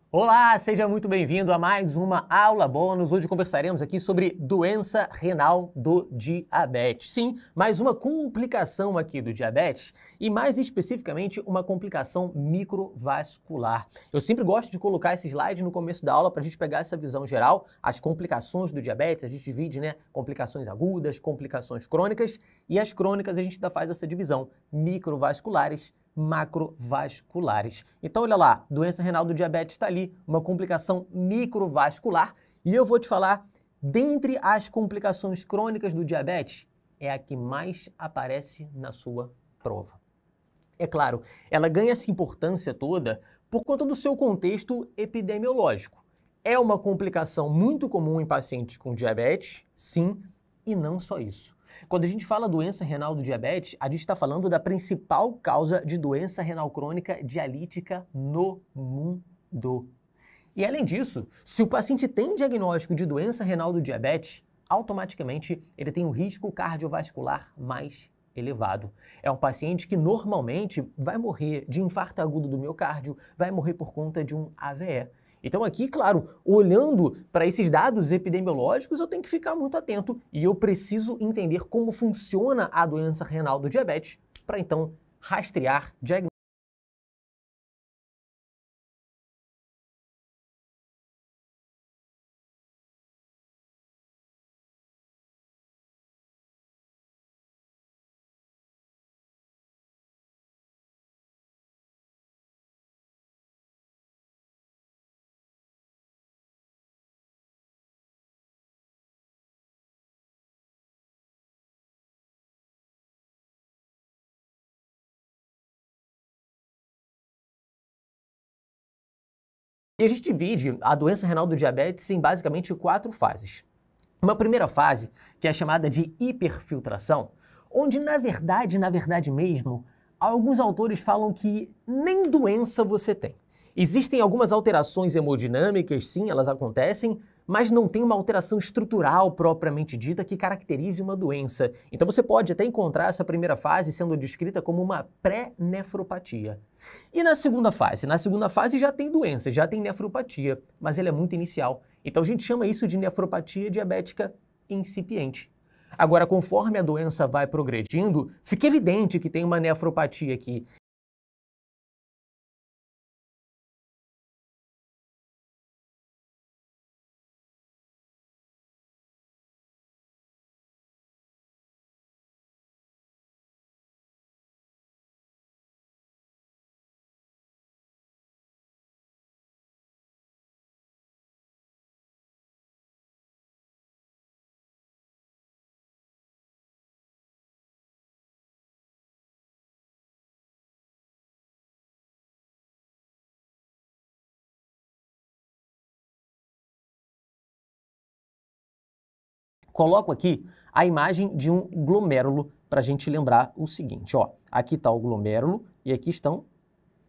Olá, seja muito bem-vindo a mais uma aula bônus. Hoje conversaremos aqui sobre doença renal do diabetes. Sim, mais uma complicação aqui do diabetes e mais especificamente uma complicação microvascular. Eu sempre gosto de colocar esse slide no começo da aula para a gente pegar essa visão geral, as complicações do diabetes, a gente divide, complicações agudas, complicações crônicas e as crônicas a gente ainda faz essa divisão, microvasculares, macrovasculares. Então, olha lá, doença renal do diabetes está ali, uma complicação microvascular, e eu vou te falar, dentre as complicações crônicas do diabetes, é a que mais aparece na sua prova. É claro, ela ganha essa importância toda por conta do seu contexto epidemiológico. É uma complicação muito comum em pacientes com diabetes, sim, e não só isso. Quando a gente fala doença renal do diabetes, a gente está falando da principal causa de doença renal crônica dialítica no mundo. E além disso, se o paciente tem diagnóstico de doença renal do diabetes, automaticamente ele tem um risco cardiovascular mais elevado. É um paciente que normalmente vai morrer de infarto agudo do miocárdio, vai morrer por conta de um AVE. Então aqui, claro, olhando para esses dados epidemiológicos, eu tenho que ficar muito atento e eu preciso entender como funciona a doença renal do diabetes para então rastrear, diagnosticar. E a gente divide a doença renal do diabetes em basicamente 4 fases. Uma primeira fase, que é chamada de hiperfiltração, onde na verdade mesmo, alguns autores falam que nem doença você tem. Existem algumas alterações hemodinâmicas, sim, elas acontecem, mas não tem uma alteração estrutural propriamente dita que caracterize uma doença. Então você pode até encontrar essa primeira fase sendo descrita como uma pré-nefropatia. E na segunda fase? Na segunda fase já tem doença, já tem nefropatia, mas ela é muito inicial. Então a gente chama isso de nefropatia diabética incipiente. Agora, conforme a doença vai progredindo, fica evidente que tem uma nefropatia aqui. Coloco aqui a imagem de um glomérulo para a gente lembrar o seguinte, ó. Aqui está o glomérulo e aqui estão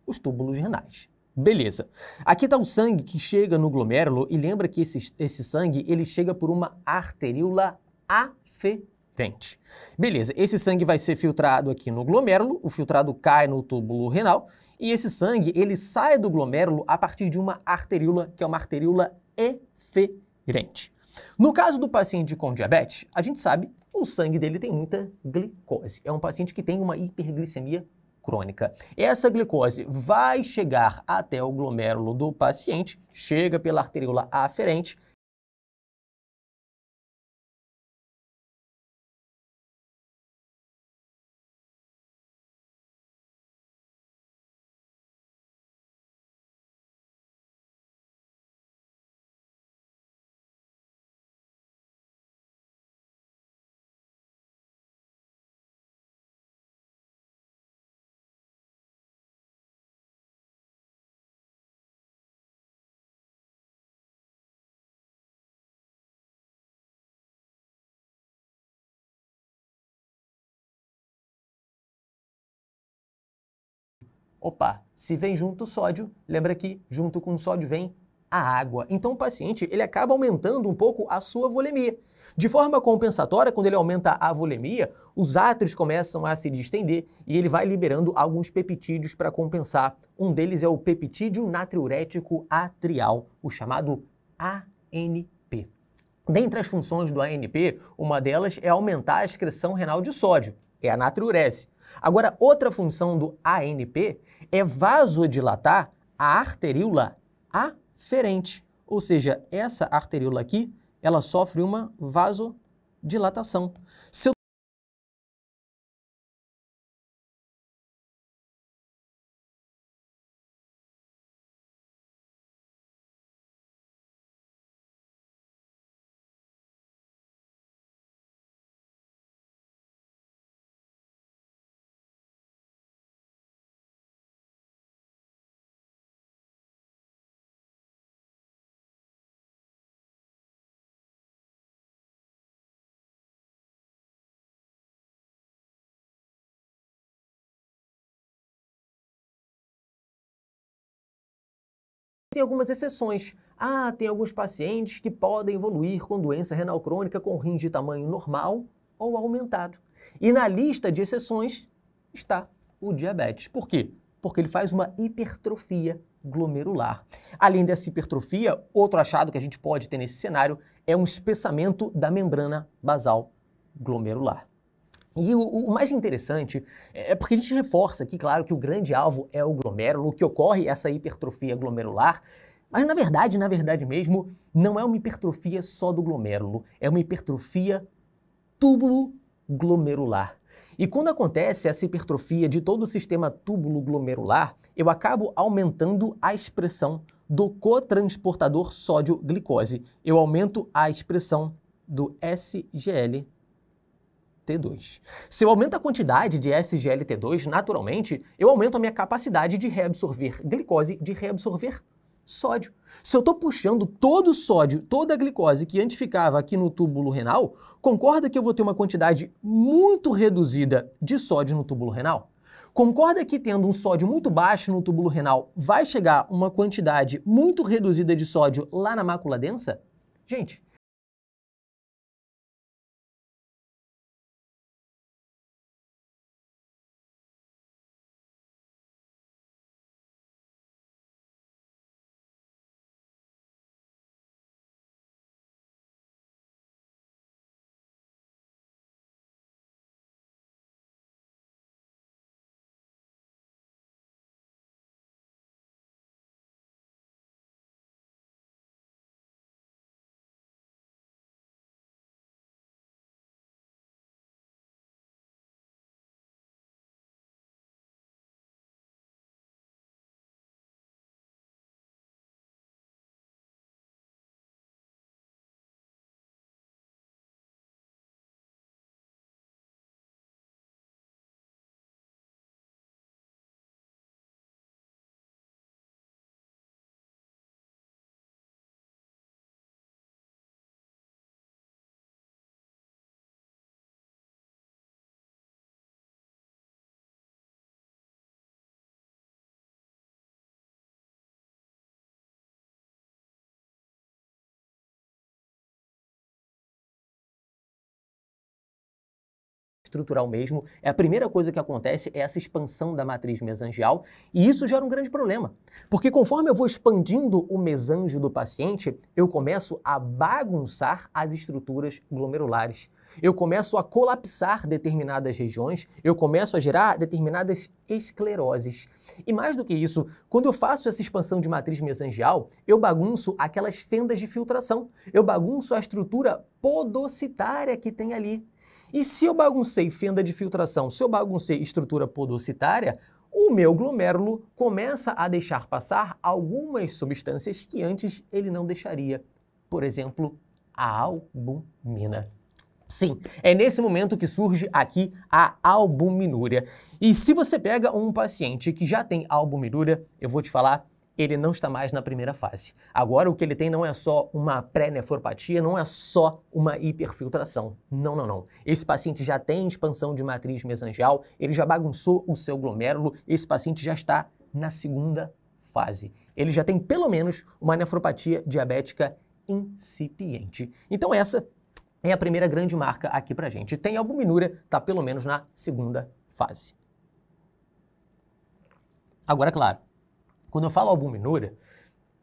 os túbulos renais. Beleza. Aqui está o sangue que chega no glomérulo e lembra que esse sangue ele chega por uma arteríola aferente. Beleza, esse sangue vai ser filtrado aqui no glomérulo, o filtrado cai no túbulo renal e esse sangue ele sai do glomérulo a partir de uma arteríola, que é uma arteríola eferente. No caso do paciente com diabetes, a gente sabe o sangue dele tem muita glicose. É um paciente que tem uma hiperglicemia crônica. Essa glicose vai chegar até o glomérulo do paciente, chega pela arteríola aferente. Opa, se vem junto o sódio, lembra que junto com o sódio vem a água. Então o paciente ele acaba aumentando um pouco a sua volemia. De forma compensatória, quando ele aumenta a volemia, os átrios começam a se distender e ele vai liberando alguns peptídeos para compensar. Um deles é o peptídeo natriurético atrial, o chamado ANP. Dentre as funções do ANP, uma delas é aumentar a excreção renal de sódio, é a natriurese. Agora, outra função do ANP é vasodilatar a arteríola aferente, ou seja, essa arteríola aqui, ela sofre uma vasodilatação. Se eu tem algumas exceções. Tem alguns pacientes que podem evoluir com doença renal crônica com rim de tamanho normal ou aumentado. E na lista de exceções está o diabetes. Por quê? Porque ele faz uma hipertrofia glomerular. Além dessa hipertrofia, outro achado que a gente pode ter nesse cenário é um espessamento da membrana basal glomerular. E o mais interessante é porque a gente reforça aqui, claro, que o grande alvo é o glomérulo, que ocorre essa hipertrofia glomerular, mas na verdade mesmo, não é uma hipertrofia só do glomérulo, é uma hipertrofia túbulo-glomerular. E quando acontece essa hipertrofia de todo o sistema túbulo-glomerular, eu acabo aumentando a expressão do cotransportador sódio-glicose. Eu aumento a expressão do SGLT2. Se eu aumento a quantidade de SGLT2, naturalmente, eu aumento a minha capacidade de reabsorver glicose, de reabsorver sódio. Se eu estou puxando todo o sódio, toda a glicose que antes ficava aqui no túbulo renal, concorda que eu vou ter uma quantidade muito reduzida de sódio no túbulo renal? Concorda que tendo um sódio muito baixo no túbulo renal, vai chegar uma quantidade muito reduzida de sódio lá na mácula densa? Gente, estrutural mesmo, a primeira coisa que acontece é essa expansão da matriz mesangial e isso gera um grande problema, porque conforme eu vou expandindo o mesângio do paciente, eu começo a bagunçar as estruturas glomerulares. Eu começo a colapsar determinadas regiões, eu começo a gerar determinadas escleroses. E mais do que isso, quando eu faço essa expansão de matriz mesangial, eu bagunço aquelas fendas de filtração, eu bagunço a estrutura podocitária que tem ali. E se eu baguncei fenda de filtração, se eu baguncei estrutura podocitária, o meu glomérulo começa a deixar passar algumas substâncias que antes ele não deixaria. Por exemplo, a albumina. Sim, é nesse momento que surge aqui a albuminúria. E se você pega um paciente que já tem albuminúria, eu vou te falar, ele não está mais na primeira fase. Agora o que ele tem não é só uma pré-nefropatia, não é só uma hiperfiltração. Não. Esse paciente já tem expansão de matriz mesangial, ele já bagunçou o seu glomérulo, esse paciente já está na segunda fase. Ele já tem pelo menos uma nefropatia diabética incipiente. Então essa é a primeira grande marca aqui pra gente. Tem albuminúria, tá pelo menos na segunda fase. Agora, claro, quando eu falo albuminúria,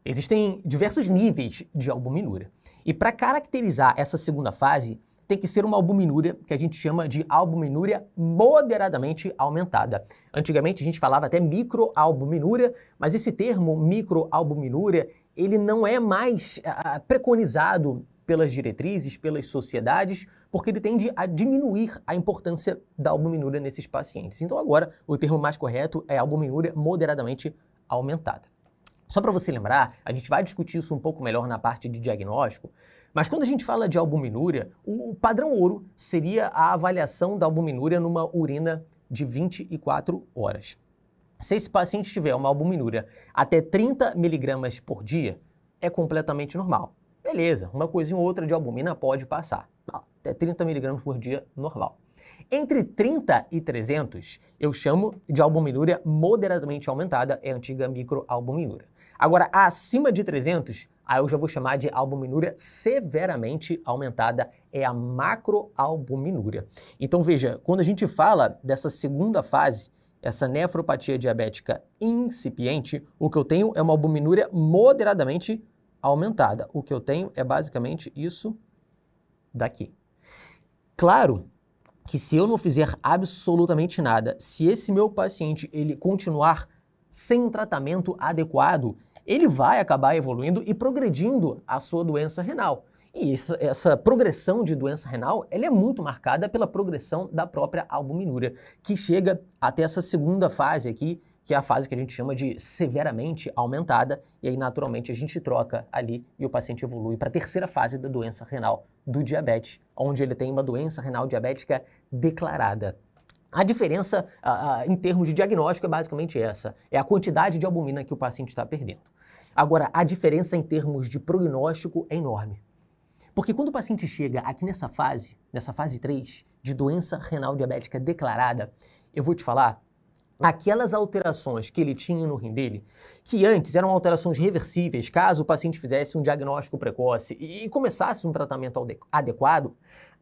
existem diversos níveis de albuminúria. E para caracterizar essa segunda fase, tem que ser uma albuminúria que a gente chama de albuminúria moderadamente aumentada. Antigamente a gente falava até microalbuminúria, mas esse termo microalbuminúria, ele não é mais preconizado pelas diretrizes, pelas sociedades, porque ele tende a diminuir a importância da albuminúria nesses pacientes. Então agora o termo mais correto é albuminúria moderadamente aumentada. Só para você lembrar, a gente vai discutir isso um pouco melhor na parte de diagnóstico, mas quando a gente fala de albuminúria, o padrão ouro seria a avaliação da albuminúria numa urina de 24 horas. Se esse paciente tiver uma albuminúria até 30 miligramas por dia, é completamente normal. Beleza, uma coisinha ou outra de albumina pode passar. Até 30 miligramas por dia, normal. Entre 30 e 300, eu chamo de albuminúria moderadamente aumentada, é a antiga microalbuminúria. Agora, acima de 300, aí eu já vou chamar de albuminúria severamente aumentada, é a macroalbuminúria. Então veja, quando a gente fala dessa segunda fase, essa nefropatia diabética incipiente, o que eu tenho é uma albuminúria moderadamente aumentada. O que eu tenho é basicamente isso daqui. Claro que se eu não fizer absolutamente nada, se esse meu paciente ele continuar sem um tratamento adequado, ele vai acabar evoluindo e progredindo a sua doença renal. E essa progressão de doença renal, ela é muito marcada pela progressão da própria albuminúria, que chega até essa segunda fase aqui, que é a fase que a gente chama de severamente aumentada, e aí naturalmente a gente troca ali e o paciente evolui para a terceira fase da doença renal do diabetes, onde ele tem uma doença renal diabética declarada. A diferença em termos de diagnóstico é basicamente essa, é a quantidade de albumina que o paciente está perdendo. Agora, a diferença em termos de prognóstico é enorme. Porque quando o paciente chega aqui nessa fase 3, de doença renal diabética declarada, eu vou te falar, aquelas alterações que ele tinha no rim dele, que antes eram alterações reversíveis, caso o paciente fizesse um diagnóstico precoce e começasse um tratamento adequado,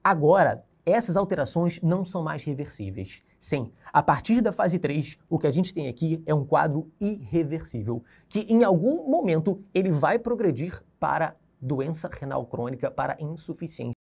agora essas alterações não são mais reversíveis. Sim, a partir da fase 3, o que a gente tem aqui é um quadro irreversível, que em algum momento ele vai progredir para doença renal crônica, para insuficiência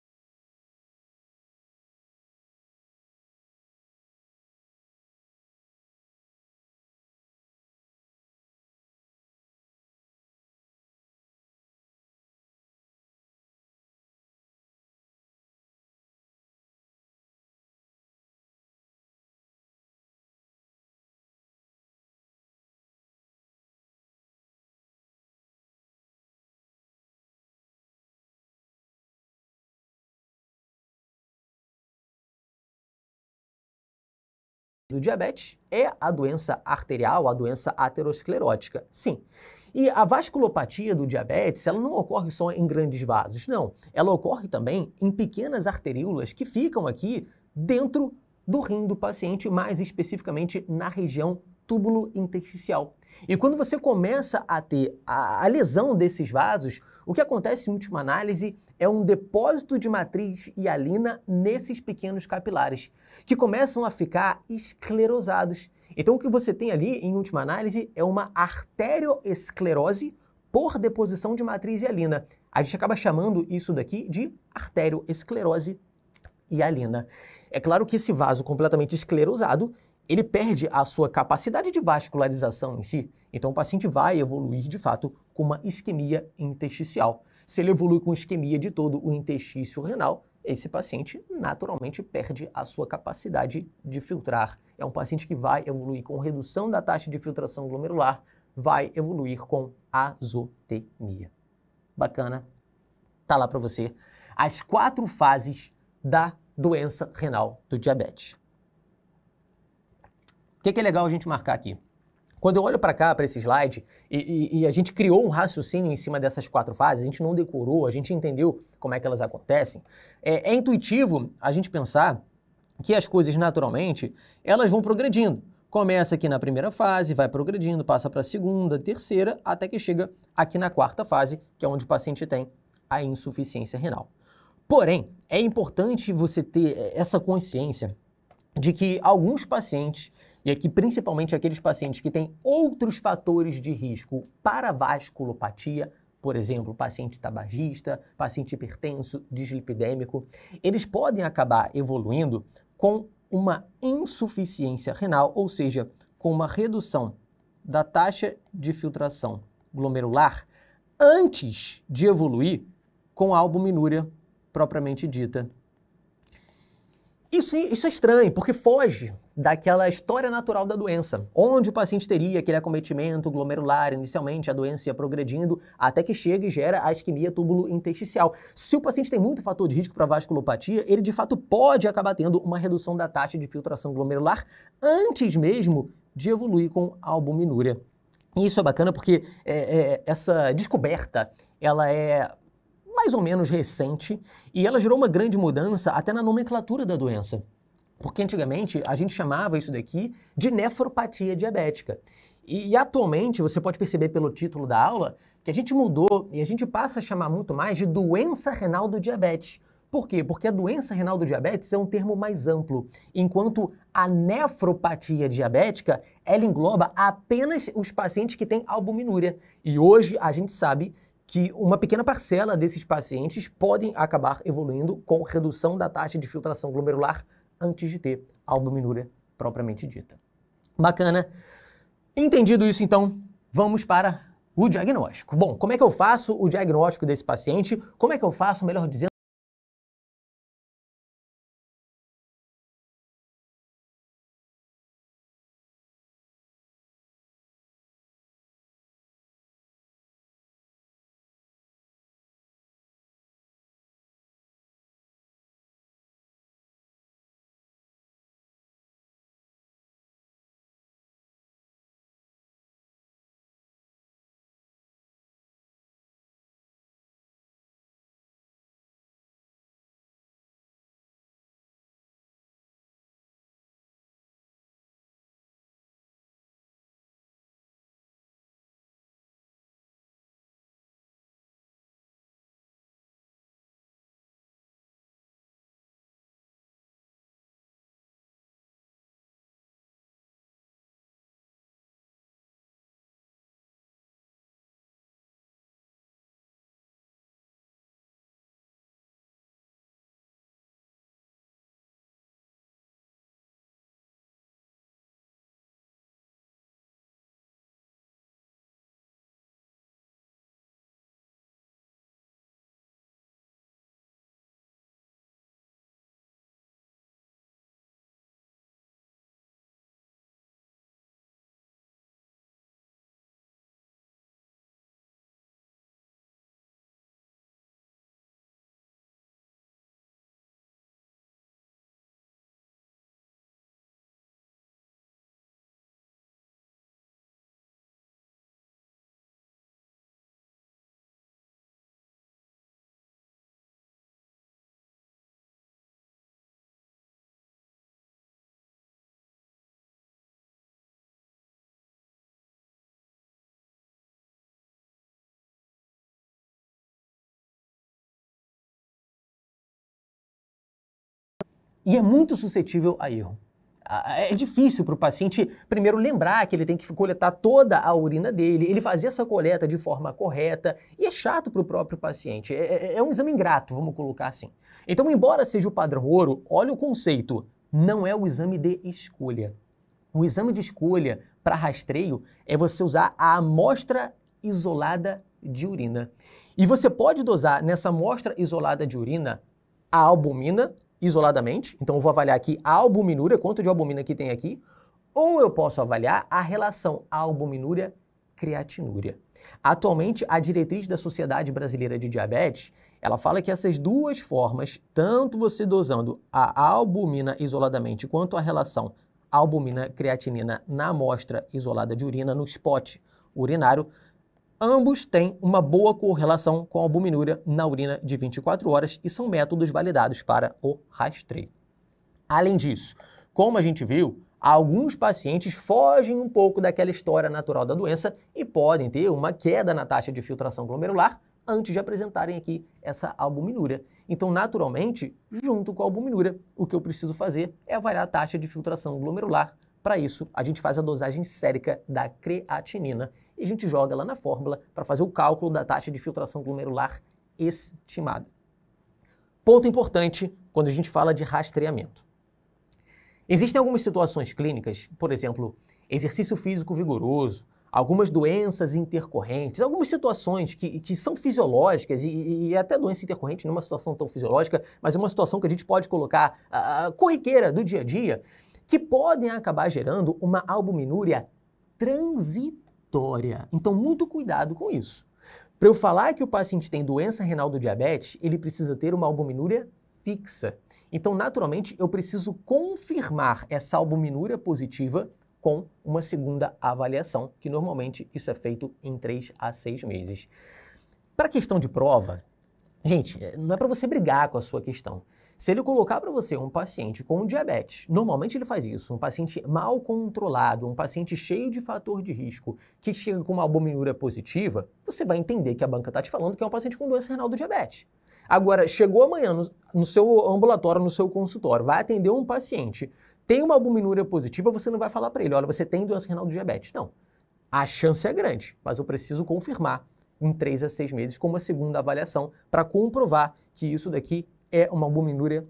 do diabetes é a doença arterial, a doença aterosclerótica, sim. E a vasculopatia do diabetes, ela não ocorre só em grandes vasos, não. Ela ocorre também em pequenas arteríolas que ficam aqui dentro do rim do paciente, mais especificamente na região túbulo intersticial. E quando você começa a ter a lesão desses vasos, o que acontece em última análise é um depósito de matriz hialina nesses pequenos capilares, que começam a ficar esclerosados. Então o que você tem ali, em última análise, é uma arterioesclerose por deposição de matriz hialina. A gente acaba chamando isso daqui de arterioesclerose hialina. É claro que esse vaso completamente esclerosado, ele perde a sua capacidade de vascularização em si. Então o paciente vai evoluir, de fato, com uma isquemia intersticial. Se ele evolui com isquemia de todo o interstício renal, esse paciente naturalmente perde a sua capacidade de filtrar. É um paciente que vai evoluir com redução da taxa de filtração glomerular, vai evoluir com azotemia. Bacana? Tá lá para você as 4 fases da doença renal do diabetes. O que é legal a gente marcar aqui? Quando eu olho para cá, para esse slide, e a gente criou um raciocínio em cima dessas 4 fases, a gente não decorou, a gente entendeu como é que elas acontecem, é intuitivo a gente pensar que as coisas naturalmente, elas vão progredindo. Começa aqui na primeira fase, vai progredindo, passa para a segunda, terceira, até que chega aqui na 4ª fase, que é onde o paciente tem a insuficiência renal. Porém, é importante você ter essa consciência de que alguns pacientes, e aqui principalmente aqueles pacientes que têm outros fatores de risco para vasculopatia, por exemplo, paciente tabagista, paciente hipertenso, dislipidêmico, eles podem acabar evoluindo com uma insuficiência renal, ou seja, com uma redução da taxa de filtração glomerular antes de evoluir com a albuminúria propriamente dita. Isso é estranho, porque foge daquela história natural da doença, onde o paciente teria aquele acometimento glomerular, inicialmente a doença ia progredindo, até que chega e gera a isquemia túbulo-intersticial. Se o paciente tem muito fator de risco para vasculopatia, ele de fato pode acabar tendo uma redução da taxa de filtração glomerular antes mesmo de evoluir com a albuminúria. E isso é bacana porque essa descoberta, ela é mais ou menos recente, e ela gerou uma grande mudança até na nomenclatura da doença. Porque antigamente a gente chamava isso daqui de nefropatia diabética. E atualmente você pode perceber pelo título da aula que a gente mudou e a gente passa a chamar muito mais de doença renal do diabetes. Por quê? Porque a doença renal do diabetes é um termo mais amplo, enquanto a nefropatia diabética, ela engloba apenas os pacientes que têm albuminúria. E hoje a gente sabe que uma pequena parcela desses pacientes podem acabar evoluindo com redução da taxa de filtração glomerular antes de ter albuminúria propriamente dita. Bacana. Entendido isso, então, vamos para o diagnóstico. Bom, como é que eu faço o diagnóstico desse paciente? Como é que eu faço, melhor dizendo, e é muito suscetível a erro. É difícil para o paciente, primeiro, lembrar que ele tem que coletar toda a urina dele, ele fazer essa coleta de forma correta, e é chato para o próprio paciente. É um exame ingrato, vamos colocar assim. Então, embora seja o padrão ouro, olha o conceito, não é o exame de escolha. O exame de escolha para rastreio é você usar a amostra isolada de urina. E você pode dosar nessa amostra isolada de urina a albumina isoladamente, então eu vou avaliar aqui a albuminúria, quanto de albumina que tem aqui, ou eu posso avaliar a relação albuminúria-creatinúria. Atualmente, a diretriz da Sociedade Brasileira de Diabetes, ela fala que essas duas formas, tanto você dosando a albumina isoladamente, quanto a relação albumina-creatinina na amostra isolada de urina, no spot urinário, ambos têm uma boa correlação com a albuminúria na urina de 24 horas e são métodos validados para o rastreio. Além disso, como a gente viu, alguns pacientes fogem um pouco daquela história natural da doença e podem ter uma queda na taxa de filtração glomerular antes de apresentarem aqui essa albuminúria. Então, naturalmente, junto com a albuminúria, o que eu preciso fazer é avaliar a taxa de filtração glomerular. Para isso, a gente faz a dosagem sérica da creatinina e a gente joga lá na fórmula para fazer o cálculo da taxa de filtração glomerular estimada. Ponto importante quando a gente fala de rastreamento. Existem algumas situações clínicas, por exemplo, exercício físico vigoroso, algumas doenças intercorrentes, algumas situações que são fisiológicas e até doença intercorrente não é uma situação tão fisiológica, mas é uma situação que a gente pode colocar corriqueira do dia a dia, que podem acabar gerando uma albuminúria transitória. Então, muito cuidado com isso. Para eu falar que o paciente tem doença renal do diabetes, ele precisa ter uma albuminúria fixa. Então, naturalmente, eu preciso confirmar essa albuminúria positiva com uma segunda avaliação, que normalmente isso é feito em 3 a 6 meses. Para a questão de prova, gente, não é para você brigar com a sua questão. Se ele colocar para você um paciente com diabetes, normalmente ele faz isso, um paciente mal controlado, um paciente cheio de fator de risco, que chega com uma albuminúria positiva, você vai entender que a banca está te falando que é um paciente com doença renal do diabetes. Agora, chegou amanhã no seu ambulatório, no seu consultório, vai atender um paciente, tem uma albuminúria positiva, você não vai falar para ele, olha, você tem doença renal do diabetes. Não. A chance é grande, mas eu preciso confirmar em 3 a 6 meses com uma segunda avaliação para comprovar que isso daqui é uma albuminúria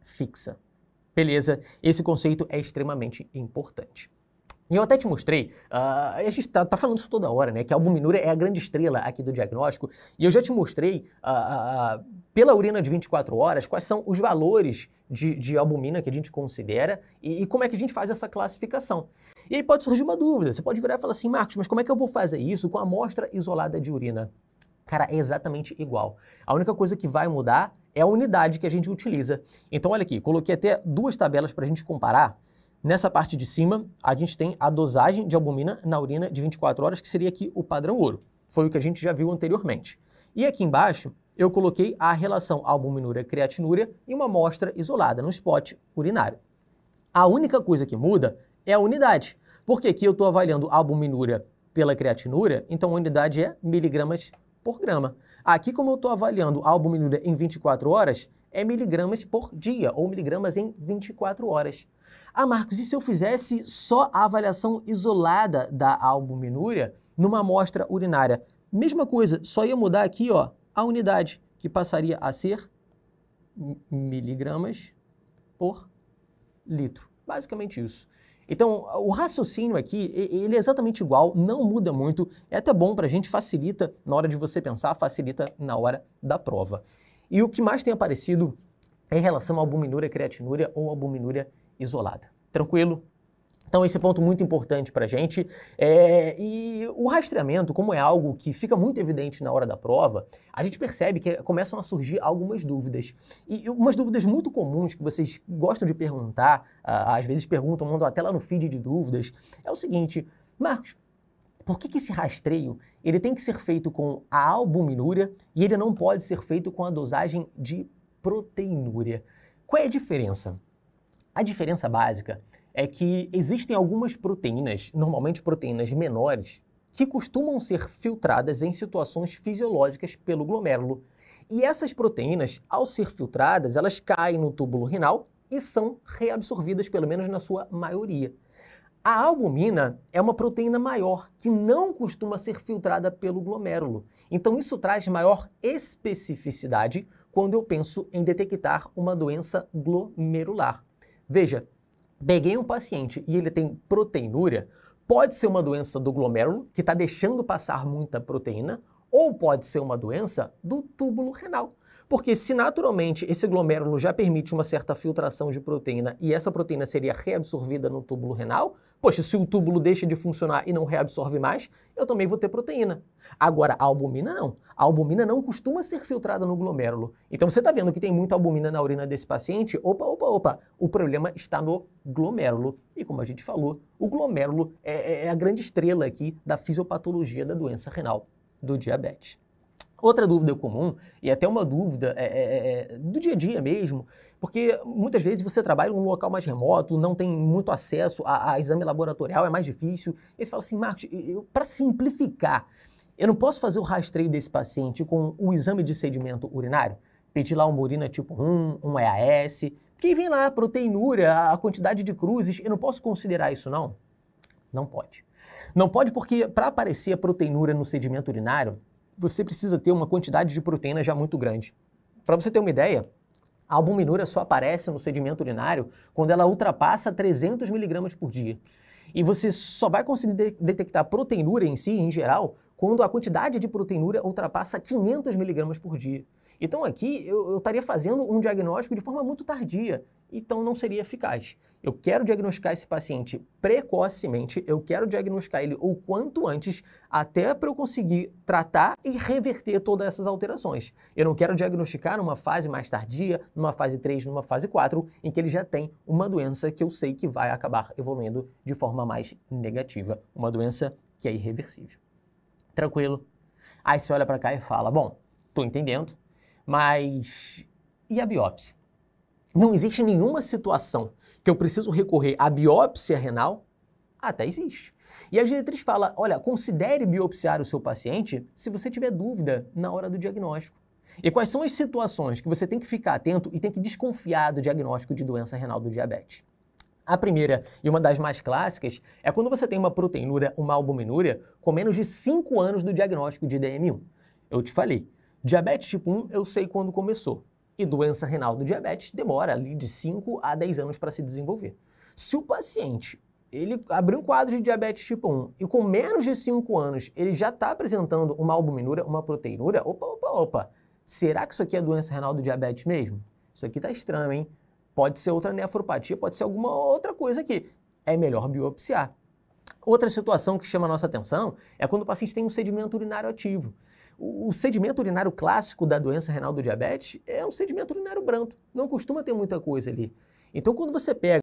fixa. Beleza? Esse conceito é extremamente importante. E eu até te mostrei, a gente tá falando isso toda hora, né? Que a albuminúria é a grande estrela aqui do diagnóstico, e eu já te mostrei pela urina de 24 horas quais são os valores de albumina que a gente considera e como é que a gente faz essa classificação. E aí pode surgir uma dúvida, você pode virar e falar assim, Marcos, mas como é que eu vou fazer isso com a amostra isolada de urina? Cara, é exatamente igual. A única coisa que vai mudar é a unidade que a gente utiliza. Então olha aqui, coloquei até 2 tabelas para a gente comparar. Nessa parte de cima, a gente tem a dosagem de albumina na urina de 24 horas, que seria aqui o padrão ouro. Foi o que a gente já viu anteriormente. E aqui embaixo, eu coloquei a relação albuminúria-creatinúria em uma amostra isolada, no spot urinário. A única coisa que muda é a unidade, porque aqui eu estou avaliando a albuminúria pela creatinúria, então a unidade é miligramas por grama. Aqui, como eu estou avaliando a albuminúria em 24 horas, é miligramas por dia, ou miligramas em 24 horas. Ah, Marcos, e se eu fizesse só a avaliação isolada da albuminúria numa amostra urinária? Mesma coisa, só ia mudar aqui, ó, a unidade, que passaria a ser miligramas por litro. Basicamente isso. Então, o raciocínio aqui, ele é exatamente igual, não muda muito, é até bom para a gente, facilita na hora de você pensar, facilita na hora da prova. E o que mais tem aparecido é em relação à albuminúria, creatinúria ou albuminúria isolada. Tranquilo? Então esse é ponto muito importante para a gente. E o rastreamento, como é algo que fica muito evidente na hora da prova, a gente percebe que começam a surgir algumas dúvidas. E umas dúvidas muito comuns que vocês gostam de perguntar, às vezes perguntam, mandam até lá no feed de dúvidas, é o seguinte, Marcos, por que esse rastreio ele tem que ser feito com a albuminúria e ele não pode ser feito com a dosagem de proteinúria? Qual é a diferença? A diferença básica é que existem algumas proteínas, normalmente proteínas menores, que costumam ser filtradas em situações fisiológicas pelo glomérulo. E essas proteínas, ao ser filtradas, elas caem no túbulo renal e são reabsorvidas, pelo menos na sua maioria. A albumina é uma proteína maior, que não costuma ser filtrada pelo glomérulo. Então isso traz maior especificidade quando eu penso em detectar uma doença glomerular. Veja, peguei um paciente e ele tem proteinúria, pode ser uma doença do glomérulo, que está deixando passar muita proteína, ou pode ser uma doença do túbulo renal. Porque se naturalmente esse glomérulo já permite uma certa filtração de proteína e essa proteína seria reabsorvida no túbulo renal, poxa, se o túbulo deixa de funcionar e não reabsorve mais, eu também vou ter proteína. Agora, a albumina não. A albumina não costuma ser filtrada no glomérulo. Então você está vendo que tem muita albumina na urina desse paciente? Opa, o problema está no glomérulo. E como a gente falou, o glomérulo é a grande estrela aqui da fisiopatologia da doença renal do diabetes. Outra dúvida comum, e até uma dúvida do dia a dia mesmo, porque muitas vezes você trabalha em um local mais remoto, não tem muito acesso a exame laboratorial, é mais difícil, e você fala assim, Marcos, para simplificar, Eu não posso fazer o rastreio desse paciente com o exame de sedimento urinário? Pedir lá uma urina tipo 1, um EAS, que vem lá a proteinúria, a quantidade de cruzes, eu não posso considerar isso não? Não pode. Não pode porque para aparecer a proteinúria no sedimento urinário, você precisa ter uma quantidade de proteína já muito grande. Para você ter uma ideia, a albuminúria só aparece no sedimento urinário quando ela ultrapassa 300 miligramas por dia. E você só vai conseguir detectar proteinúria em si, em geral, quando a quantidade de proteinúria ultrapassa 500 miligramas por dia. Então aqui eu estaria fazendo um diagnóstico de forma muito tardia, então não seria eficaz. Eu quero diagnosticar esse paciente precocemente, eu quero diagnosticar ele o quanto antes, até para eu conseguir tratar e reverter todas essas alterações. Eu não quero diagnosticar numa fase mais tardia, numa fase 3, numa fase 4, em que ele já tem uma doença que eu sei que vai acabar evoluindo de forma mais negativa, uma doença que é irreversível. Tranquilo? Aí você olha para cá e fala, bom, tô entendendo, mas e a biópsia? Não existe nenhuma situação que eu preciso recorrer à biópsia renal? Até existe. E a diretriz fala, olha, considere biopsiar o seu paciente se você tiver dúvida na hora do diagnóstico. E quais são as situações que você tem que ficar atento e tem que desconfiar do diagnóstico de doença renal do diabetes? A primeira, e uma das mais clássicas, é quando você tem uma proteinúria, uma albuminúria, com menos de 5 anos do diagnóstico de DM1. Eu te falei, diabetes tipo 1 eu sei quando começou, e doença renal do diabetes demora ali de 5 a 10 anos para se desenvolver. Se o paciente ele abriu um quadro de diabetes tipo 1 e com menos de 5 anos ele já está apresentando uma albuminúria, uma proteinúria, opa, será que isso aqui é doença renal do diabetes mesmo? Isso aqui tá estranho, hein? Pode ser outra nefropatia, pode ser alguma outra coisa aqui. É melhor biopsiar. Outra situação que chama a nossa atenção é quando o paciente tem um sedimento urinário ativo. O sedimento urinário clássico da doença renal do diabetes é um sedimento urinário branco, não costuma ter muita coisa ali. Então, quando você pega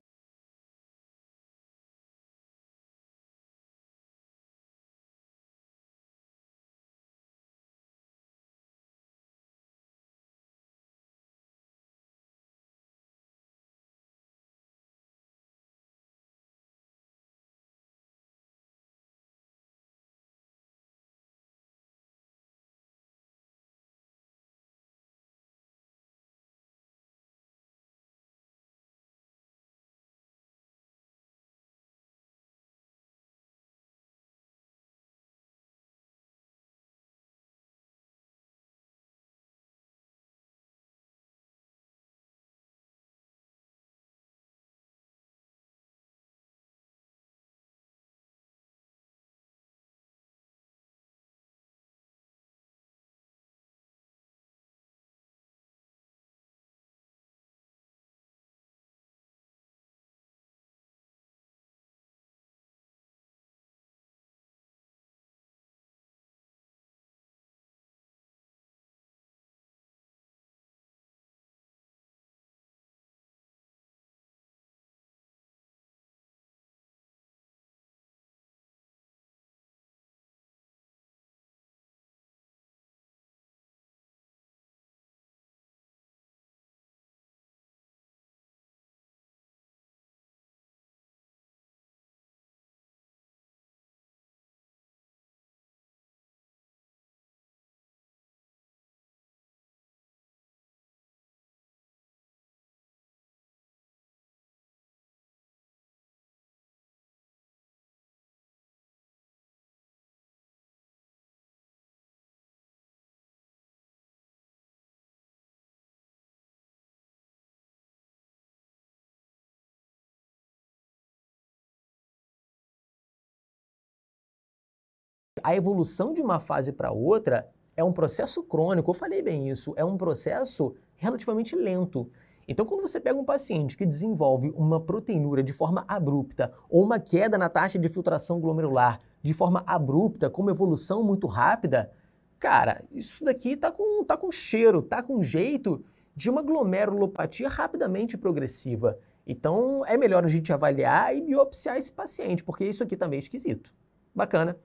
a evolução de uma fase para outra é um processo crônico, eu falei bem isso, é um processo relativamente lento. Então, quando você pega um paciente que desenvolve uma proteinúria de forma abrupta ou uma queda na taxa de filtração glomerular de forma abrupta, com uma evolução muito rápida, cara, isso daqui tá com cheiro, tá com jeito de uma glomerulopatia rapidamente progressiva. Então, é melhor a gente avaliar e biopsiar esse paciente, porque isso aqui tá meio esquisito. Bacana.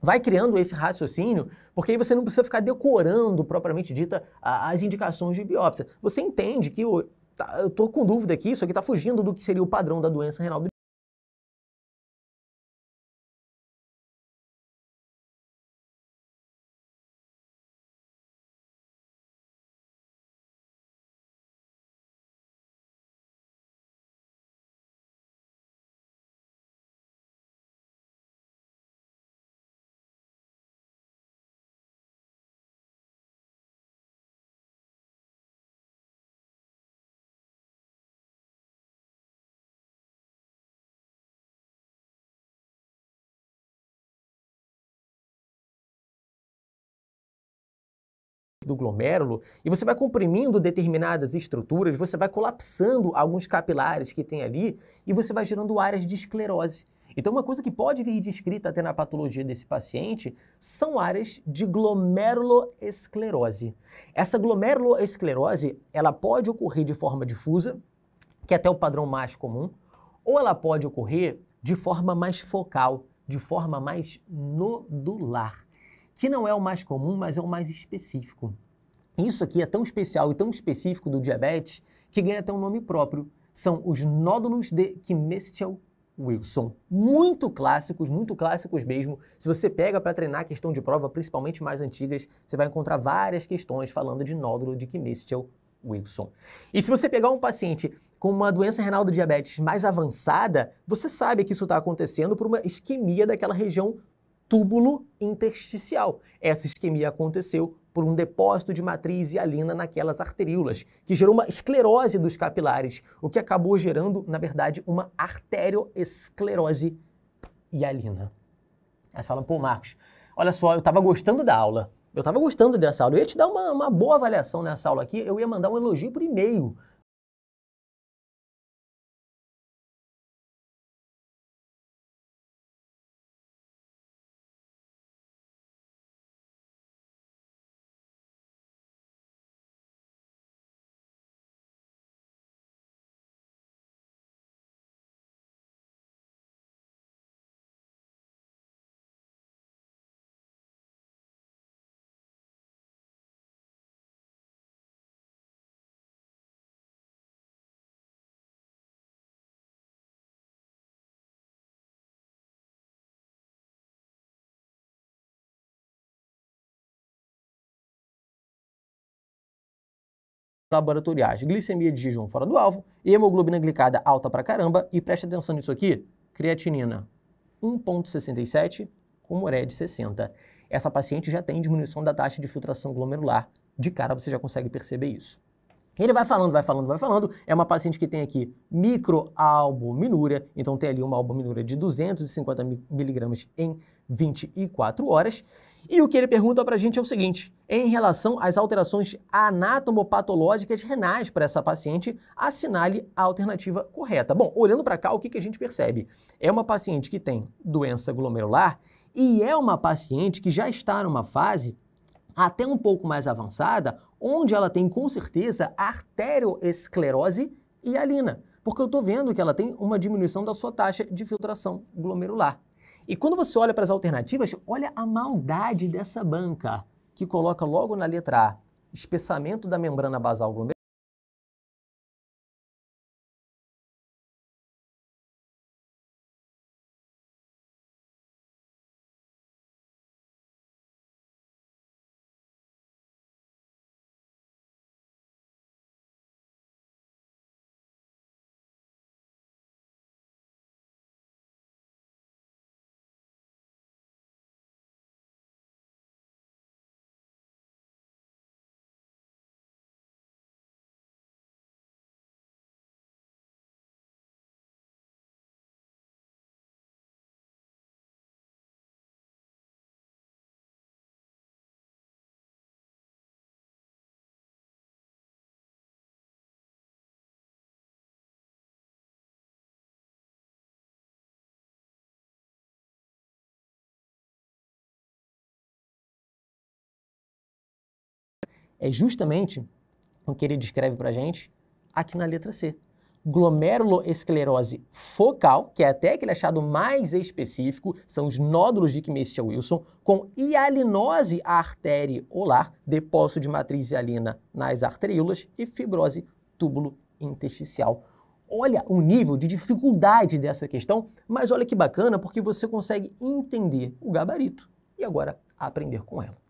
Vai criando esse raciocínio, porque aí você não precisa ficar decorando, propriamente dita, as indicações de biópsia. Você entende que eu estou com dúvida aqui, isso aqui está fugindo do que seria o padrão da doença renal do do glomérulo e você vai comprimindo determinadas estruturas, você vai colapsando alguns capilares que tem ali e você vai gerando áreas de esclerose. Então, uma coisa que pode vir descrita até na patologia desse paciente são áreas de glomeruloesclerose. Essa glomeruloesclerose, ela pode ocorrer de forma difusa, que é até o padrão mais comum, ou ela pode ocorrer de forma mais focal, de forma mais nodular, que não é o mais comum, mas é o mais específico. Isso aqui é tão especial e tão específico do diabetes que ganha até um nome próprio. São os nódulos de Kimmel-Wilson. Muito clássicos mesmo. Se você pega para treinar questão de prova, principalmente mais antigas, você vai encontrar várias questões falando de nódulo de Kimmel-Wilson. E se você pegar um paciente com uma doença renal do diabetes mais avançada, você sabe que isso está acontecendo por uma isquemia daquela região túbulo intersticial. Essa isquemia aconteceu por um depósito de matriz hialina naquelas arteríolas, que gerou uma esclerose dos capilares, o que acabou gerando, na verdade, uma arterioesclerose hialina. Aí você fala, pô, Marcos, olha só, eu estava gostando da aula, eu estava gostando dessa aula, eu ia te dar uma boa avaliação nessa aula aqui, eu ia mandar um elogio por e-mail. Laboratoriais, glicemia de jejum fora do alvo, hemoglobina glicada alta pra caramba, e preste atenção nisso aqui, creatinina 1,67 com ureia de 60. Essa paciente já tem diminuição da taxa de filtração glomerular, de cara você já consegue perceber isso. Ele vai falando, é uma paciente que tem aqui microalbuminúria, então tem ali uma albuminúria de 250 miligramas em 24 horas. E o que ele pergunta pra gente é o seguinte, em relação às alterações anatomopatológicas renais para essa paciente, assinale a alternativa correta. Bom, olhando para cá, o que a gente percebe? É uma paciente que tem doença glomerular e é uma paciente que já está numa fase até um pouco mais avançada, onde ela tem com certeza arterioesclerose hialina, porque eu estou vendo que ela tem uma diminuição da sua taxa de filtração glomerular. E quando você olha para as alternativas, olha a maldade dessa banca, que coloca logo na letra A, espessamento da membrana basal glomerular, é justamente o que ele descreve para a gente aqui na letra C. Glomeruloesclerose focal, que é até aquele achado mais específico, são os nódulos de Kimmel-Wilson, com hialinose arteriolar, depósito de matriz hialina nas arteríolas e fibrose túbulo intersticial. Olha o nível de dificuldade dessa questão, mas olha que bacana porque você consegue entender o gabarito e agora aprender com ela.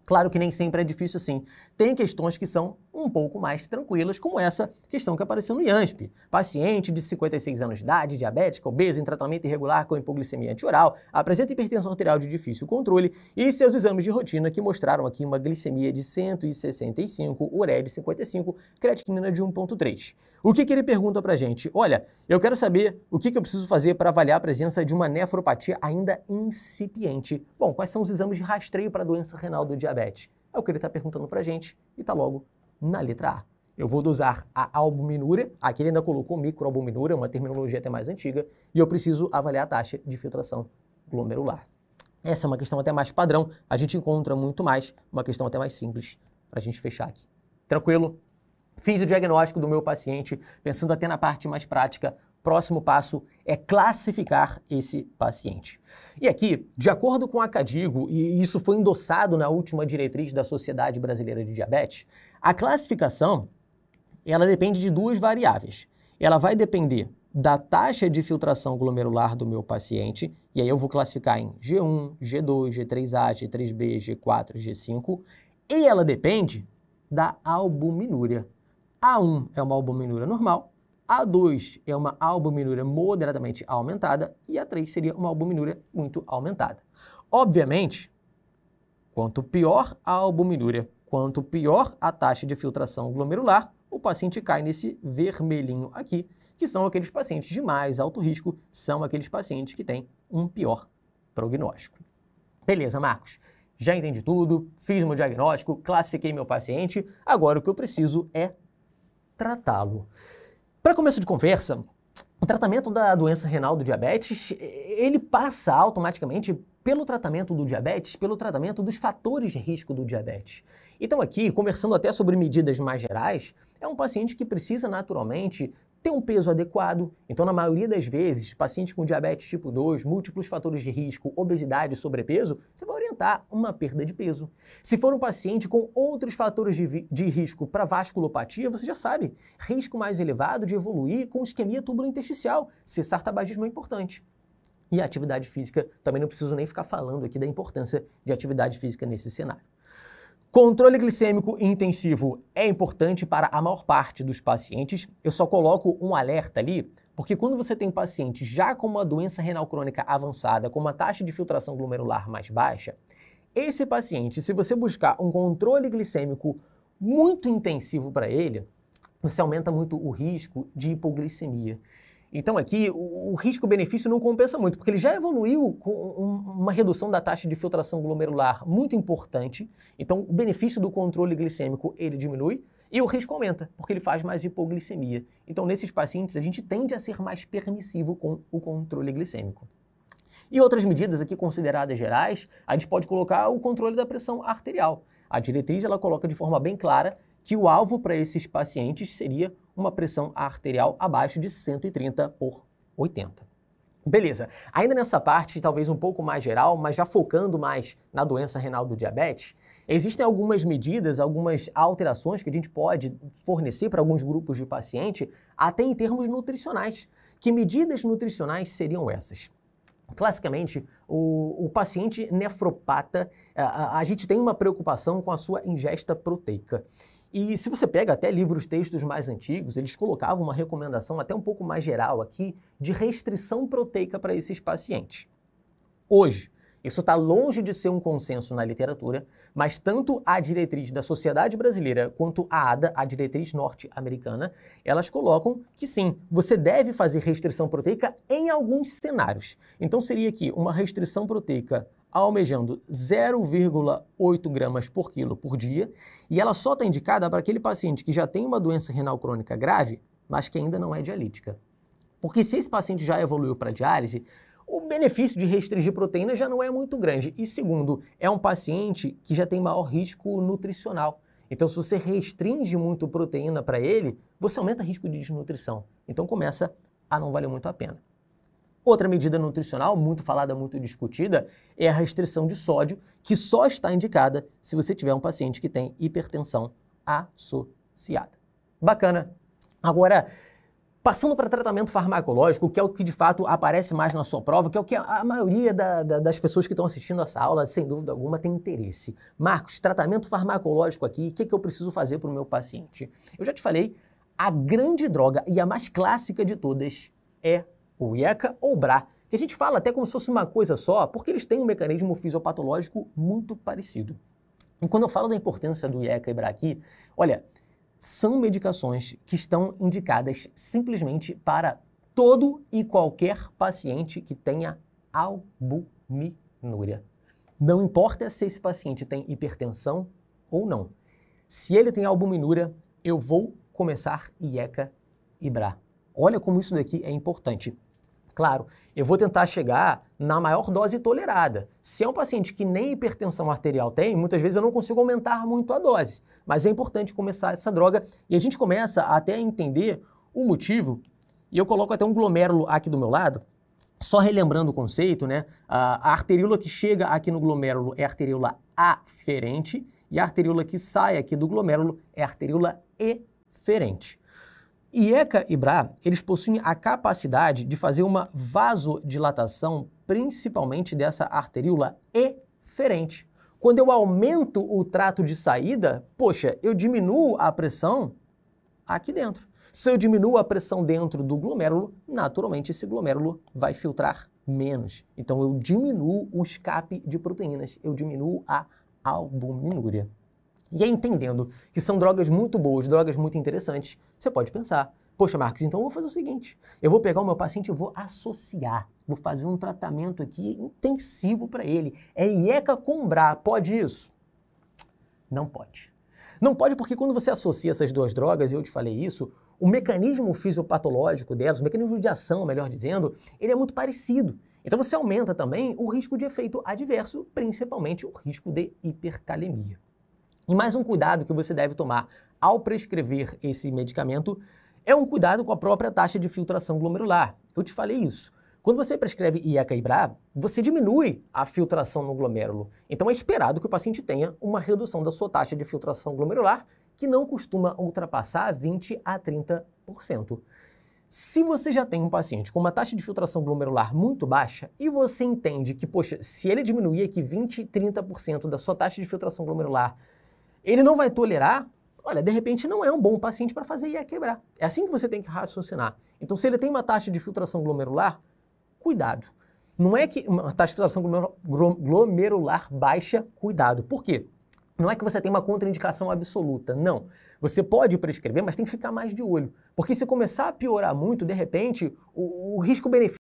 Claro que nem sempre é difícil assim. Tem questões que são um pouco mais tranquilas, como essa questão que apareceu no IANSP. Paciente de 56 anos de idade, diabética, obesa, em tratamento irregular com hipoglicemia antioral, apresenta hipertensão arterial de difícil controle e seus exames de rotina que mostraram aqui uma glicemia de 165, ureia de 55, creatinina de 1,3. O que ele pergunta pra gente? Olha, eu quero saber o que eu preciso fazer para avaliar a presença de uma nefropatia ainda incipiente. Bom, quais são os exames de rastreio para a doença renal do diabetes? É o que ele está perguntando para a gente e está logo na letra A. Eu vou dosar a albuminúria, aqui ele ainda colocou microalbuminúria, uma terminologia até mais antiga, e eu preciso avaliar a taxa de filtração glomerular. Essa é uma questão até mais padrão, a gente encontra muito mais, uma questão até mais simples para a gente fechar aqui. Tranquilo? Fiz o diagnóstico do meu paciente, pensando até na parte mais prática. Próximo passo é classificar esse paciente. E aqui, de acordo com a CADIGO, e isso foi endossado na última diretriz da Sociedade Brasileira de Diabetes, a classificação, ela depende de duas variáveis. Ela vai depender da taxa de filtração glomerular do meu paciente, e aí eu vou classificar em G1, G2, G3A, G3B, G4, G5, e ela depende da albuminúria. A1 é uma albuminúria normal, A2 é uma albuminúria moderadamente aumentada e A3 seria uma albuminúria muito aumentada. Obviamente, quanto pior a albuminúria, quanto pior a taxa de filtração glomerular, o paciente cai nesse vermelhinho aqui, que são aqueles pacientes de mais alto risco, são aqueles pacientes que têm um pior prognóstico. Beleza, Marcos? Já entendi tudo, fiz meu diagnóstico, classifiquei meu paciente, agora o que eu preciso é tratá-lo. Para começo de conversa, o tratamento da doença renal do diabetes, ele passa automaticamente pelo tratamento do diabetes, pelo tratamento dos fatores de risco do diabetes. Então aqui, conversando até sobre medidas mais gerais, é um paciente que precisa naturalmente ter um peso adequado. Então, na maioria das vezes, pacientes com diabetes tipo 2, múltiplos fatores de risco, obesidade e sobrepeso, você vai orientar uma perda de peso. Se for um paciente com outros fatores de risco para vasculopatia, você já sabe, risco mais elevado de evoluir com isquemia tubulointersticial. Cessar tabagismo é importante. E a atividade física, também não preciso nem ficar falando aqui da importância de atividade física nesse cenário. Controle glicêmico intensivo é importante para a maior parte dos pacientes. Eu só coloco um alerta ali, porque quando você tem um paciente já com uma doença renal crônica avançada, com uma taxa de filtração glomerular mais baixa, esse paciente, se você buscar um controle glicêmico muito intensivo para ele, você aumenta muito o risco de hipoglicemia. Então aqui o risco-benefício não compensa muito, porque ele já evoluiu com uma redução da taxa de filtração glomerular muito importante, então o benefício do controle glicêmico ele diminui e o risco aumenta, porque ele faz mais hipoglicemia. Então nesses pacientes a gente tende a ser mais permissivo com o controle glicêmico. E outras medidas aqui consideradas gerais, a gente pode colocar o controle da pressão arterial. A diretriz ela coloca de forma bem clara que o alvo para esses pacientes seria uma pressão arterial abaixo de 130/80. Beleza, ainda nessa parte, talvez um pouco mais geral, mas já focando mais na doença renal do diabetes, existem algumas medidas, algumas alterações que a gente pode fornecer para alguns grupos de paciente, até em termos nutricionais. Que medidas nutricionais seriam essas? Classicamente, o paciente nefropata, a gente tem uma preocupação com a sua ingesta proteica. E se você pega até livros, textos mais antigos, eles colocavam uma recomendação até um pouco mais geral aqui de restrição proteica para esses pacientes. Hoje, isso está longe de ser um consenso na literatura, mas tanto a diretriz da Sociedade Brasileira quanto a ADA, a diretriz norte-americana, elas colocam que sim, você deve fazer restrição proteica em alguns cenários. Então seria aqui uma restrição proteica almejando 0,8 gramas por quilo por dia, e ela só está indicada para aquele paciente que já tem uma doença renal crônica grave, mas que ainda não é dialítica. Porque se esse paciente já evoluiu para diálise, o benefício de restringir proteína já não é muito grande. E segundo, é um paciente que já tem maior risco nutricional. Então, se você restringe muito proteína para ele, você aumenta o risco de desnutrição. Então, começa a não valer muito a pena. Outra medida nutricional, muito falada, muito discutida, é a restrição de sódio, que só está indicada se você tiver um paciente que tem hipertensão associada. Bacana. Agora, passando para tratamento farmacológico, que é o que de fato aparece mais na sua prova, que é o que a maioria das pessoas que estão assistindo essa aula, sem dúvida alguma, tem interesse. Marcos, tratamento farmacológico aqui, o que eu preciso fazer para o meu paciente? Eu já te falei, a grande droga e a mais clássica de todas é o IECA ou BRA, que a gente fala até como se fosse uma coisa só, porque eles têm um mecanismo fisiopatológico muito parecido. E quando eu falo da importância do IECA e BRA aqui, olha, são medicações que estão indicadas simplesmente para todo e qualquer paciente que tenha albuminúria. Não importa se esse paciente tem hipertensão ou não. Se ele tem albuminúria, eu vou começar IECA e BRA. Olha como isso daqui é importante. Claro, eu vou tentar chegar na maior dose tolerada. Se é um paciente que nem hipertensão arterial tem, muitas vezes eu não consigo aumentar muito a dose. Mas é importante começar essa droga e a gente começa até a entender o motivo. E eu coloco até um glomérulo aqui do meu lado, só relembrando o conceito, né? A arteríola que chega aqui no glomérulo é a arteríola aferente e a arteríola que sai aqui do glomérulo é a arteríola eferente. IECA e BRA, eles possuem a capacidade de fazer uma vasodilatação, principalmente dessa arteríola eferente. Quando eu aumento o trato de saída, poxa, eu diminuo a pressão aqui dentro. Se eu diminuo a pressão dentro do glomérulo, naturalmente esse glomérulo vai filtrar menos. Então eu diminuo o escape de proteínas, eu diminuo a albuminúria. E aí, entendendo que são drogas muito boas, drogas muito interessantes, você pode pensar, poxa, Marcos, então eu vou fazer o seguinte, eu vou pegar o meu paciente e vou associar, vou fazer um tratamento aqui intensivo para ele. É IECA com BRA, pode isso? Não pode. Não pode porque quando você associa essas duas drogas, e eu te falei isso, o mecanismo fisiopatológico delas, o mecanismo de ação, melhor dizendo, ele é muito parecido. Então você aumenta também o risco de efeito adverso, principalmente o risco de hipercalemia. E mais um cuidado que você deve tomar ao prescrever esse medicamento é um cuidado com a própria taxa de filtração glomerular. Eu te falei isso. Quando você prescreve IECA e BRA, você diminui a filtração no glomérulo. Então é esperado que o paciente tenha uma redução da sua taxa de filtração glomerular, que não costuma ultrapassar 20 a 30%. Se você já tem um paciente com uma taxa de filtração glomerular muito baixa e você entende que, poxa, se ele diminuir aqui 20, 30% da sua taxa de filtração glomerular, ele não vai tolerar, olha, de repente não é um bom paciente para fazer IECA e BRA. É assim que você tem que raciocinar. Então, se ele tem uma taxa de filtração glomerular, cuidado. Não é que uma taxa de filtração glomerular baixa, cuidado. Por quê? Não é que você tem uma contraindicação absoluta, não. Você pode prescrever, mas tem que ficar mais de olho. Porque se começar a piorar muito, de repente, o risco-benefício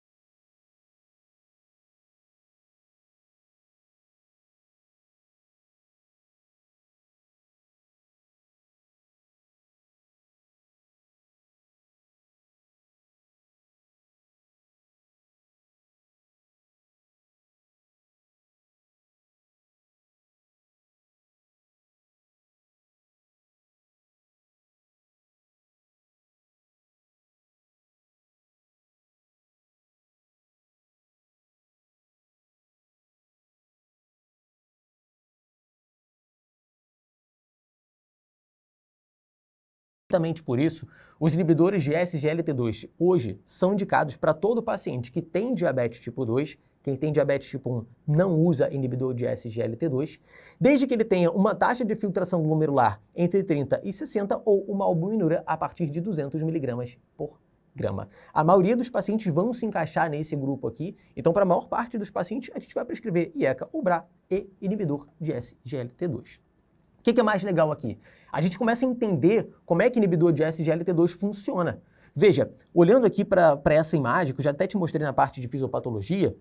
Justamente por isso, os inibidores de SGLT2 hoje são indicados para todo paciente que tem diabetes tipo 2, quem tem diabetes tipo 1 não usa inibidor de SGLT2, desde que ele tenha uma taxa de filtração glomerular entre 30 e 60 ou uma albuminúria a partir de 200 mg por grama. A maioria dos pacientes vão se encaixar nesse grupo aqui, então para a maior parte dos pacientes a gente vai prescrever IECA ou BRA e inibidor de SGLT2. O que é mais legal aqui? A gente começa a entender como é que inibidor de SGLT2 funciona. Veja, olhando aqui para essa imagem, que eu já até te mostrei na parte de fisiopatologia,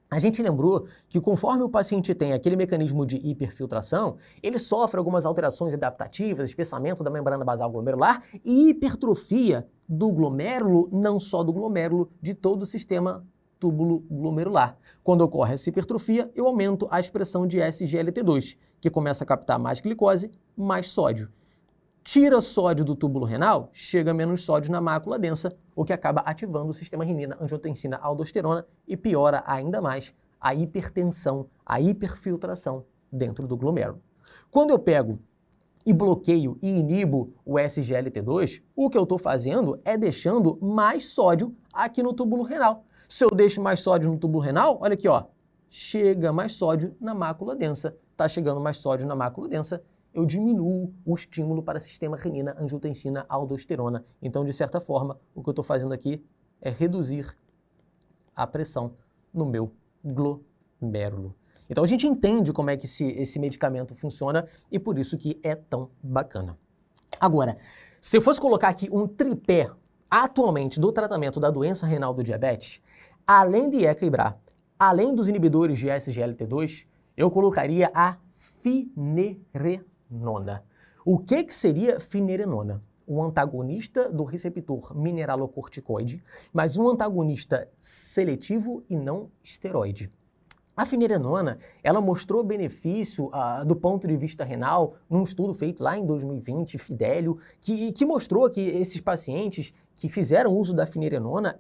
a gente lembrou que conforme o paciente tem aquele mecanismo de hiperfiltração, ele sofre algumas alterações adaptativas, espessamento da membrana basal glomerular e hipertrofia do glomérulo, não só do glomérulo, de todo o sistema túbulo glomerular. Quando ocorre essa hipertrofia, eu aumento a expressão de SGLT2, que começa a captar mais glicose, mais sódio. Tira sódio do túbulo renal, chega menos sódio na mácula densa, o que acaba ativando o sistema renina, angiotensina, aldosterona e piora ainda mais a hipertensão, a hiperfiltração dentro do glomérulo. Quando eu pego e bloqueio e inibo o SGLT2, o que eu estou fazendo é deixando mais sódio aqui no túbulo renal. Se eu deixo mais sódio no túbulo renal, olha aqui, ó, chega mais sódio na mácula densa. Está chegando mais sódio na mácula densa, eu diminuo o estímulo para o sistema renina, angiotensina, aldosterona. Então, de certa forma, o que eu estou fazendo aqui é reduzir a pressão no meu glomérulo. Então, a gente entende como é que esse medicamento funciona e por isso que é tão bacana. Agora, se eu fosse colocar aqui um tripé atualmente do tratamento da doença renal do diabetes, além de IECA e BRA, além dos inibidores de SGLT2, eu colocaria a finerenona. finerenona. O que seria finerenona? Um antagonista do receptor mineralocorticoide, mas um antagonista seletivo e não esteroide. A finerenona, ela mostrou benefício do ponto de vista renal num estudo feito lá em 2020, Fidelio, que mostrou que esses pacientes que fizeram uso da finerenona,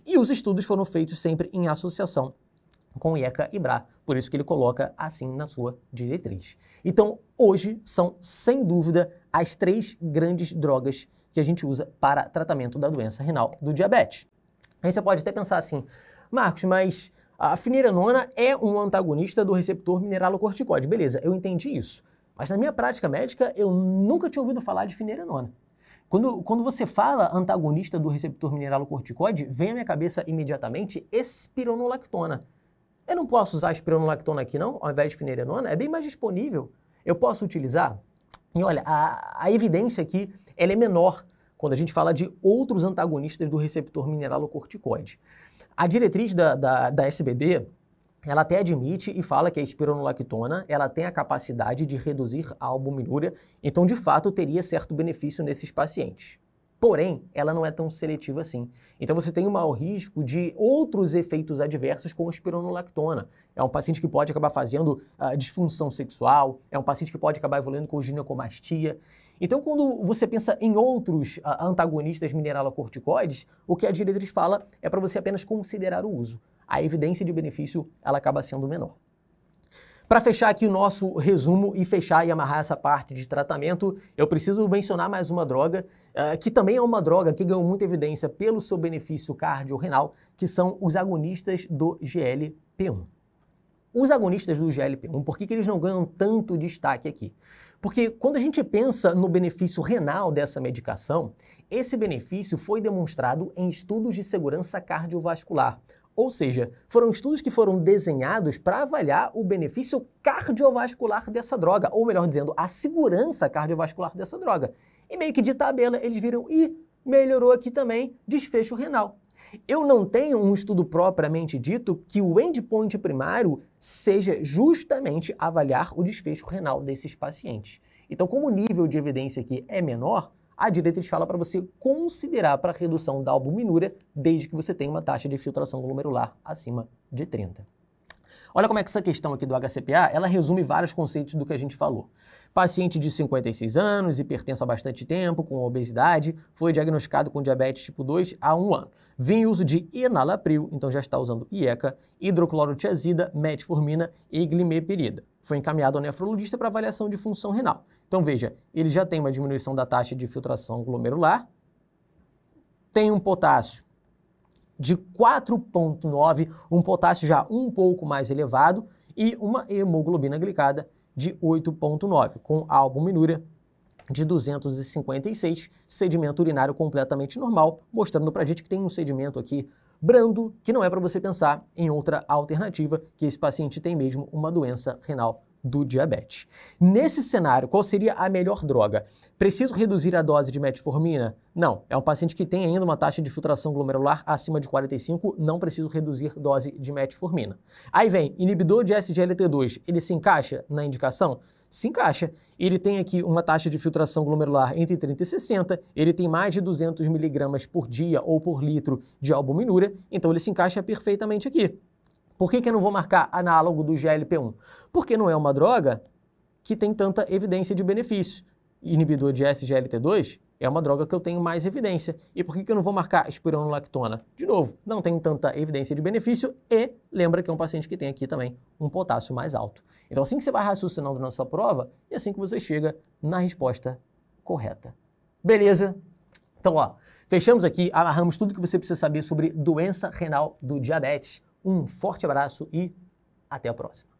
e os estudos foram feitos sempre em associação com IECA e BRA, por isso que ele coloca assim na sua diretriz. Então, hoje são, sem dúvida, as 3 grandes drogas que a gente usa para tratamento da doença renal do diabetes. Aí você pode até pensar assim, Marcos, mas a finerenona é um antagonista do receptor mineralocorticoide. Beleza, eu entendi isso. Mas na minha prática médica, eu nunca tinha ouvido falar de finerenona. Quando você fala antagonista do receptor mineralocorticoide, vem à minha cabeça imediatamente espironolactona. Eu não posso usar espironolactona aqui não, ao invés de finerenona? É bem mais disponível. Eu posso utilizar? E olha, a evidência aqui ela é menor quando a gente fala de outros antagonistas do receptor mineralocorticoide. A diretriz da SBD, ela até admite e fala que a espironolactona ela tem a capacidade de reduzir a albuminúria, então de fato teria certo benefício nesses pacientes. Porém, ela não é tão seletiva assim. Então você tem um maior risco de outros efeitos adversos com a espironolactona. É um paciente que pode acabar fazendo disfunção sexual, é um paciente que pode acabar evoluindo com ginecomastia. Então, quando você pensa em outros antagonistas mineralocorticoides, o que a diretriz fala é para você apenas considerar o uso. A evidência de benefício ela acaba sendo menor. Para fechar aqui o nosso resumo e fechar e amarrar essa parte de tratamento, eu preciso mencionar mais uma droga, que também é uma droga que ganhou muita evidência pelo seu benefício cardiorrenal, que são os agonistas do GLP-1. Os agonistas do GLP-1, por que eles não ganham tanto destaque aqui? Porque quando a gente pensa no benefício renal dessa medicação, esse benefício foi demonstrado em estudos de segurança cardiovascular. Ou seja, foram estudos que foram desenhados para avaliar o benefício cardiovascular dessa droga, ou melhor dizendo, a segurança cardiovascular dessa droga. E meio que de tabela eles viram, melhorou aqui também desfecho renal. Eu não tenho um estudo propriamente dito que o endpoint primário seja justamente avaliar o desfecho renal desses pacientes. Então, como o nível de evidência aqui é menor, a diretriz fala para você considerar para a redução da albuminúria desde que você tenha uma taxa de filtração glomerular acima de 30. Olha como é que essa questão aqui do HCPA, ela resume vários conceitos do que a gente falou. Paciente de 56 anos, hipertenso há bastante tempo, com obesidade, foi diagnosticado com diabetes tipo 2 há 1 ano. Vem uso de enalapril, então já está usando IECA, hidroclorotiazida, metformina e glimepirida. Foi encaminhado ao nefrologista para avaliação de função renal. Então veja, ele já tem uma diminuição da taxa de filtração glomerular, tem um potássio de 4,9, um potássio já um pouco mais elevado e uma hemoglobina glicada de 8,9, com albuminúria de 256, sedimento urinário completamente normal, mostrando pra gente que tem um sedimento aqui brando, que não é para você pensar em outra alternativa, que esse paciente tem mesmo uma doença renal do diabetes. Nesse cenário, qual seria a melhor droga? Preciso reduzir a dose de metformina? Não, é um paciente que tem ainda uma taxa de filtração glomerular acima de 45, não preciso reduzir dose de metformina. Aí vem, inibidor de SGLT2, ele se encaixa na indicação? Se encaixa. Ele tem aqui uma taxa de filtração glomerular entre 30 e 60, ele tem mais de 200 miligramas por dia ou por litro de albuminúria, então ele se encaixa perfeitamente aqui. Por que eu não vou marcar análogo do GLP-1? Porque não é uma droga que tem tanta evidência de benefício. Inibidor de SGLT2 é uma droga que eu tenho mais evidência. E por que eu não vou marcar espironolactona? De novo, não tem tanta evidência de benefício e lembra que é um paciente que tem aqui também um potássio mais alto. Então assim que você vai raciocinando na sua prova, é assim que você chega na resposta correta. Beleza? Então, ó, fechamos aqui, amarramos tudo que você precisa saber sobre doença renal do diabetes. Um forte abraço e até a próxima.